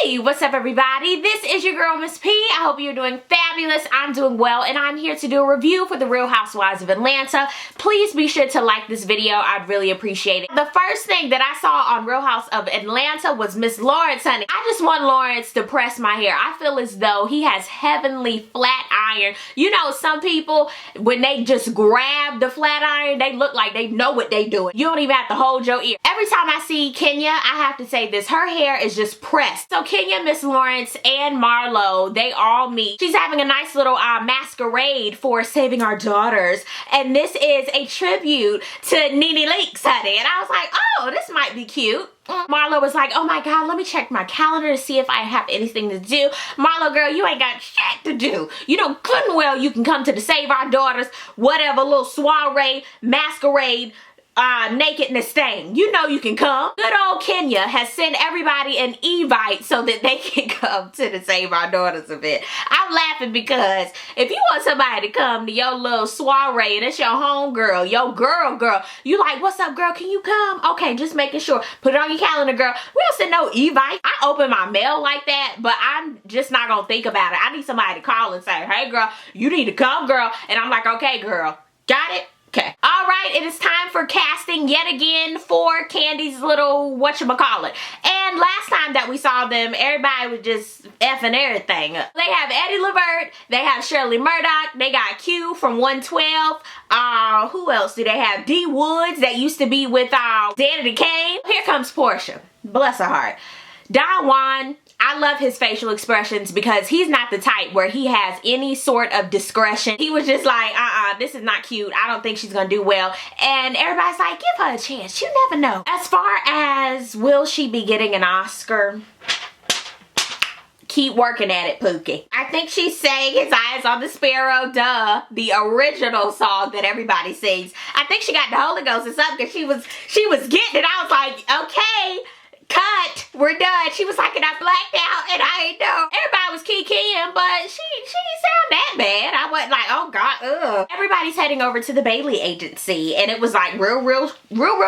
Hey, what's up everybody? This is your girl Miss P. I hope you're doing fabulous. I'm doing well and I'm here to do a review for the Real Housewives of Atlanta. Please be sure to like this video. I'd really appreciate it. The first thing that I saw on Real House of Atlanta was Miss Lawrence, honey. I just want Lawrence to press my hair. I feel as though he has heavenly flat iron. You know, some people, when they just grab the flat iron, they look like they know what they doing. You don't even have to hold your ear. Every time I see Kenya, I have to say this, her hair is just pressed. So Kenya, Miss Lawrence, and Marlo, they all meet. She's having a nice little masquerade for Saving Our Daughters. And this is a tribute to Nene Leakes, honey. And I was like, oh, this might be cute. Marlo was like, oh my God, let me check my calendar to see if I have anything to do. Marlo, girl, you ain't got shit to do. You know, good and well you can come to the Save Our Daughters, whatever, little soiree, masquerade, nakedness thing. You know you can come. Good old Kenya has sent everybody an evite so that they can come to the Save Our Daughters event. I'm laughing because if you want somebody to come to your little soiree and it's your home girl, your girl, you like, what's up girl, can you come? Okay, just making sure. Put it on your calendar, girl. We don't send no evite. I open my mail like that, but I'm just not gonna think about it. I need somebody to call and say, hey girl, you need to come girl. And I'm like, okay girl, got it? Okay. All right, it is time for casting yet again for Candy's little whatchamacallit. And last time that we saw them, everybody was just effing everything up. They have Eddie Levert, they have Shirley Murdoch, they got Q from 112. Who else do they have? D Woods that used to be with Danity Kane. Here comes Portia. Bless her heart. Don Juan, I love his facial expressions because he's not the type where he has any sort of discretion. He was just like, this is not cute. I don't think she's gonna do well. And everybody's like, give her a chance. You never know. As far as will she be getting an Oscar? Keep working at it, Pookie. I think she sang His Eyes on the Sparrow, duh. The original song that everybody sings. I think she got the Holy Ghost or something because she was getting it. I was like, okay. Cut, we're done. She was like, and I blacked out and I ain't know. Everybody was kicking, but she didn't sound that bad. I wasn't like, oh God, ugh. Everybody's heading over to the Bailey agency and it was like real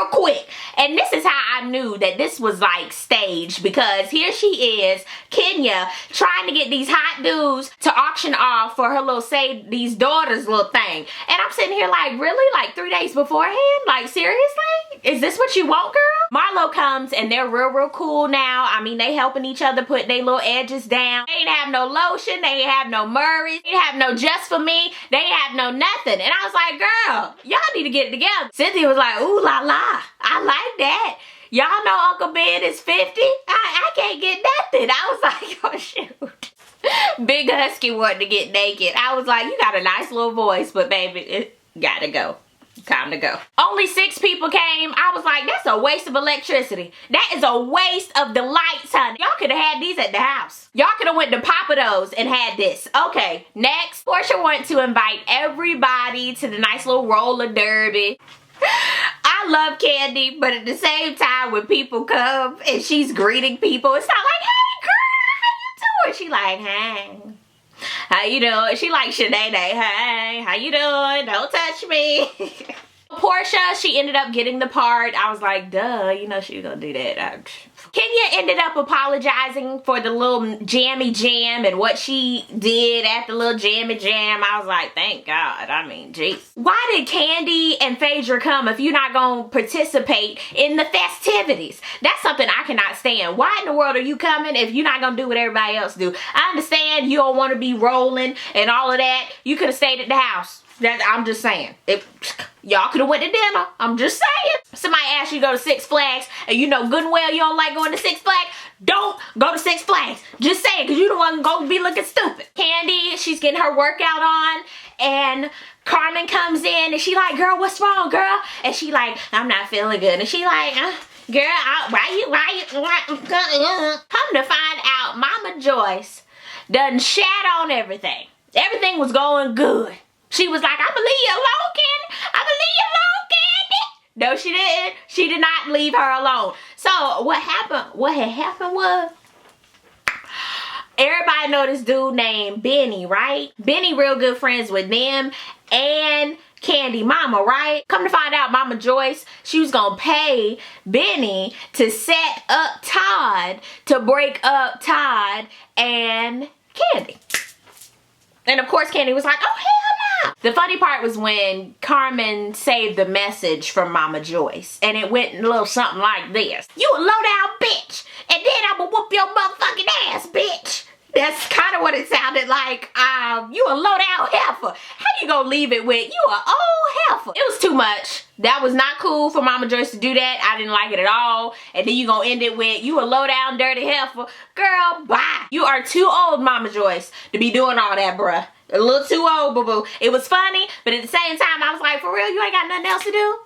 quick. And this is how I knew that this was like staged because here she is, Kenya, trying to get these hot dudes to auction off for her little Save These Daughters little thing. And I'm sitting here like, really? Like 3 days beforehand? Like seriously? Is this what you want, girl? Marlo comes and they're real cool now. I mean, they helping each other put their little edges down. They ain't have no lotion. They ain't have no Murray. They ain't have no Just For Me. They ain't have no nothing. And I was like, girl, y'all need to get it together. Cynthia was like, ooh la la. I like that. Y'all know Uncle Ben is 50. I can't get nothing. I was like, oh shoot. Big Husky wanted to get naked. I was like, you got a nice little voice, but baby, it gotta go. Time to go. Only 6 people came. I was like, that's a waste of electricity. That is a waste of the lights, honey. Y'all could have had these at the house. Y'all could have went to Papados and had this. Okay, next. Portia wanted to invite everybody to the nice little roller derby. I love Candy, but at the same time, when people come and she's greeting people, it's not like, hey girl, how you doing? She like, hey. How you doing? She like Shanae, hey, how you doing? Don't touch me. Portia, she ended up getting the part. I was like, duh, you know she was gonna do that. Kenya ended up apologizing for the little jammy jam and what she did at the little jammy jam. I was like, thank God. I mean, jeez. Why did Candy and Phaedra come if you're not gonna participate in the festivities? That's something I cannot stand. Why in the world are you coming if you're not gonna do what everybody else do? I understand you don't want to be rolling and all of that. You could have stayed at the house. I'm just saying. Y'all could have went to dinner. I'm just saying. Somebody asked you to go to Six Flags and you know good and well you don't like going to Six Flags. Don't go to Six Flags. Just saying, because you don't want to go be looking stupid. Candy, she's getting her workout on and Carmen comes in and she like, girl, what's wrong, girl? And she like, I'm not feeling good. And she like, girl, why you? Come to find out, Mama Joyce done shat on everything. Everything was going good. She was like, I'ma leave you alone, Candy. I'ma leave you alone, Candy. No, she didn't. She did not leave her alone. So what had happened was, everybody know this dude named Benny, right? Benny real good friends with them and Candy mama, right? Come to find out, Mama Joyce, she was gonna pay Benny to set up Todd to break up Todd and Candy. And of course Candy was like, oh hell no. The funny part was when Carmen saved the message from Mama Joyce, and it went a little something like this. You a low down bitch, and then I'ma whoop your motherfucking ass, bitch. That's kind of what it sounded like. You a low down heifer. How you gonna leave it with, you a old heifer? It was too much. That was not cool for Mama Joyce to do that. I didn't like it at all. And then you gonna end it with, you a low down dirty heifer. Girl, bye. You are too old, Mama Joyce, to be doing all that, bruh. A little too old, boo-boo. It was funny, but at the same time, I was like, for real, you ain't got nothing else to do?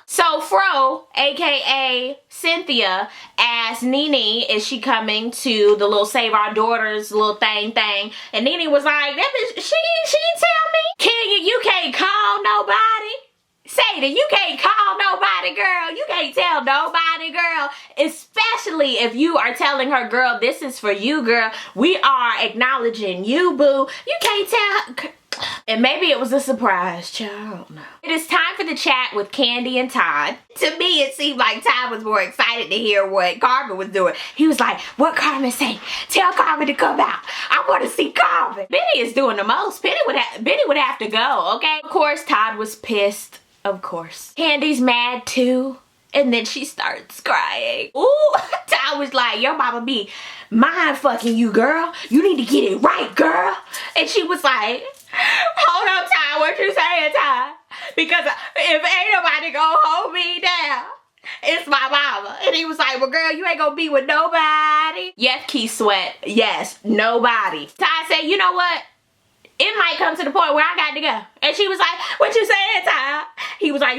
So Fro, aka Cynthia, asked Nene, is she coming to the little Save Our Daughters little thing? And Nene was like, that bitch, she didn't tell me. Kenya, you can't call nobody. Say that you can't call nobody, girl. You can't tell nobody, girl. Especially if you are telling her, girl, this is for you, girl. We are acknowledging you, boo. You can't tell. And maybe it was a surprise, child. I don't know. It is time for the chat with Candy and Todd. To me, it seemed like Todd was more excited to hear what Carmen was doing. He was like, what Carmen say? Tell Carmen to come out. I want to see Carmen. Benny is doing the most. Benny would have to go, okay? Of course, Todd was pissed. Of course. Candy's mad too. And then she starts crying. Ooh, Todd was like, your mama be mind fucking you, girl. You need to get it right, girl. And she was like, hold up, Todd, what you saying, Todd? Because if ain't nobody gonna hold me down, it's my mama. And he was like, well, girl, you ain't gonna be with nobody. Yes, Keith Sweat. Yes, nobody. Todd said, you know what? It might come to the point where I got to go. And she was like, what you saying, Todd? He was like,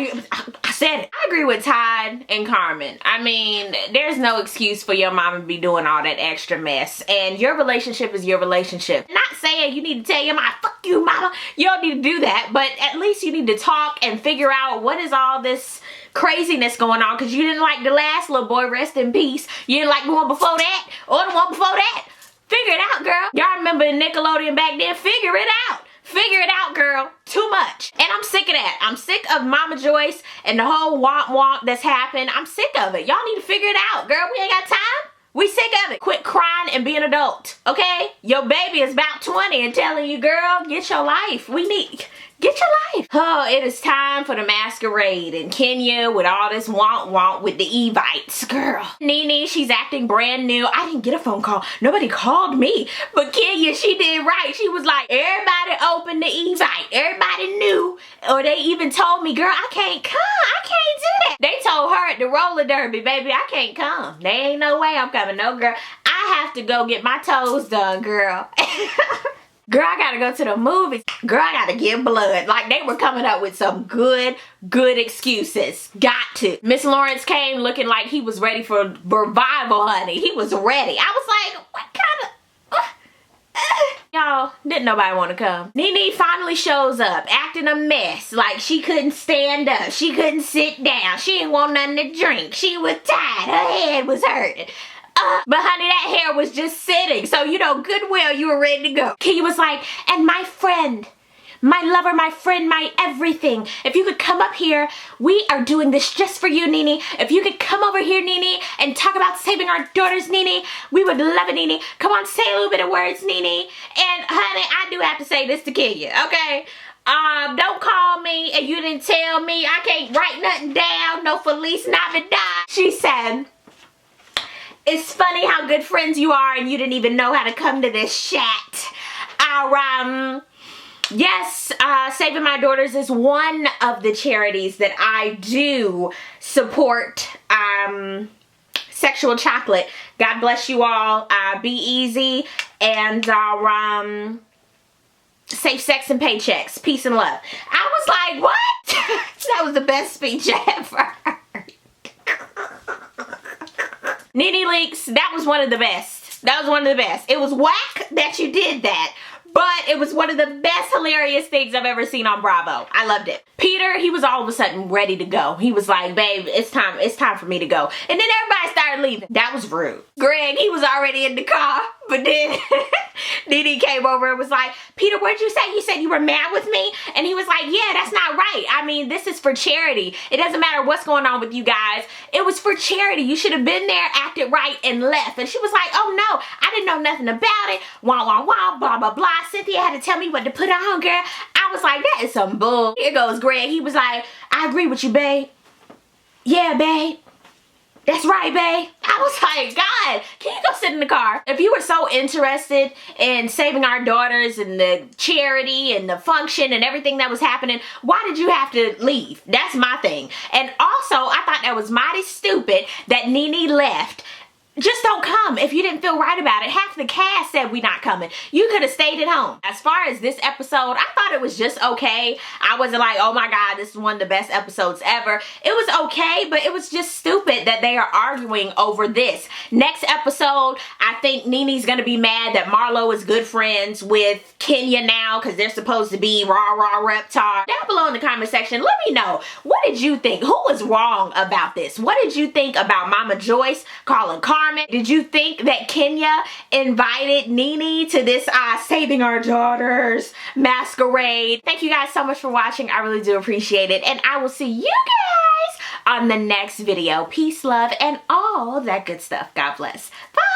I said it. I agree with Todd and Carmen. I mean, there's no excuse for your mama to be doing all that extra mess. And your relationship is your relationship. Not saying you need to tell your mama, fuck you, mama. You don't need to do that. But at least you need to talk and figure out what is all this craziness going on. Because you didn't like the last little boy, rest in peace. You didn't like the one before that or the one before that. Figure it out, girl. Y'all remember Nickelodeon back then? Figure it out. Figure it out, girl. Too much. And I'm sick of that. I'm sick of Mama Joyce and the whole womp that's happened. I'm sick of it. Y'all need to figure it out, girl. We ain't got time. We sick of it. Quit crying and be an adult, okay? Your baby is about 20 and telling you, girl, get your life. Get your life. Oh, it is time for the masquerade in Kenya with all this want with the Evites, girl. Nene, she's acting brand new. I didn't get a phone call. Nobody called me. But Kenya, she did right. She was like, everybody opened the Evite. Everybody knew. Or they even told me, girl, I can't come. I can't do that. They told her at the roller derby, baby, I can't come. There ain't no way I'm coming. No, girl. I have to go get my toes done, girl. Girl, I gotta go to the movies. Girl, I gotta give blood. Like, they were coming up with some good excuses. Got to. Miss Lawrence came looking like he was ready for revival, honey. He was ready. I was like, what kind of... Y'all, didn't nobody want to come. Nene finally shows up, acting a mess. Like, she couldn't stand up. She couldn't sit down. She didn't want nothing to drink. She was tired. Her head was hurting. But honey, that hair was just sitting. So, you know, goodwill, you were ready to go. He was like, and my friend, my lover, my friend, my everything. If you could come up here, we are doing this just for you, Nene. If you could come over here, Nene, and talk about saving our daughters, Nene, we would love it, Nene. Come on, say a little bit of words, Nene. And honey, I do have to say this to Kenya, okay? Don't call me and you didn't tell me. I can't write nothing down. No Feliz Navidad. She said, it's funny how good friends you are and you didn't even know how to come to this chat. Yes, Saving My Daughters is one of the charities that I do support. Sexual Chocolate. God bless you all. Be easy and safe sex and paychecks. Peace and love. I was like, what? That was the best speech ever. Nene Leakes, that was one of the best. That was one of the best. It was whack that you did that, but it was one of the best hilarious things I've ever seen on Bravo. I loved it. Peter, he was all of a sudden ready to go. He was like, babe, it's time for me to go. And then everybody started leaving. That was rude. Greg, he was already in the car. But then Nene came over and was like, Peter, what'd you say? You said you were mad with me? And he was like, yeah, that's not right. I mean, this is for charity. It doesn't matter what's going on with you guys. It was for charity. You should have been there, acted right, and left. And she was like, oh no, I didn't know nothing about it. Wah, wah, wah, blah, blah, blah. Cynthia had to tell me what to put on, girl. I was like, that is some bull. Here goes Greg. He was like, I agree with you, babe. Yeah, babe. That's right, babe. I was like, God, can you go sit in the car? If you were so interested in saving our daughters and the charity and the function and everything that was happening, why did you have to leave? That's my thing. And also, I thought that was mighty stupid that Nene left. Just don't come if you didn't feel right about it. Half the cast said we not coming. You could have stayed at home. As far as this episode, I thought it was just okay. I wasn't like, oh my God, this is one of the best episodes ever. It was okay, but it was just stupid that they are arguing over this. Next episode, I think Nene's gonna be mad that Marlo is good friends with Kenya now because they're supposed to be rah-rah reptar. Down below in the comment section, let me know, what did you think? Who was wrong about this? What did you think about Mama Joyce calling Carmen? Did you think that Kenya invited Nene to this Saving Our Daughters masquerade? Thank you guys so much for watching. I really do appreciate it. And I will see you guys on the next video. Peace, love, and all that good stuff. God bless. Bye.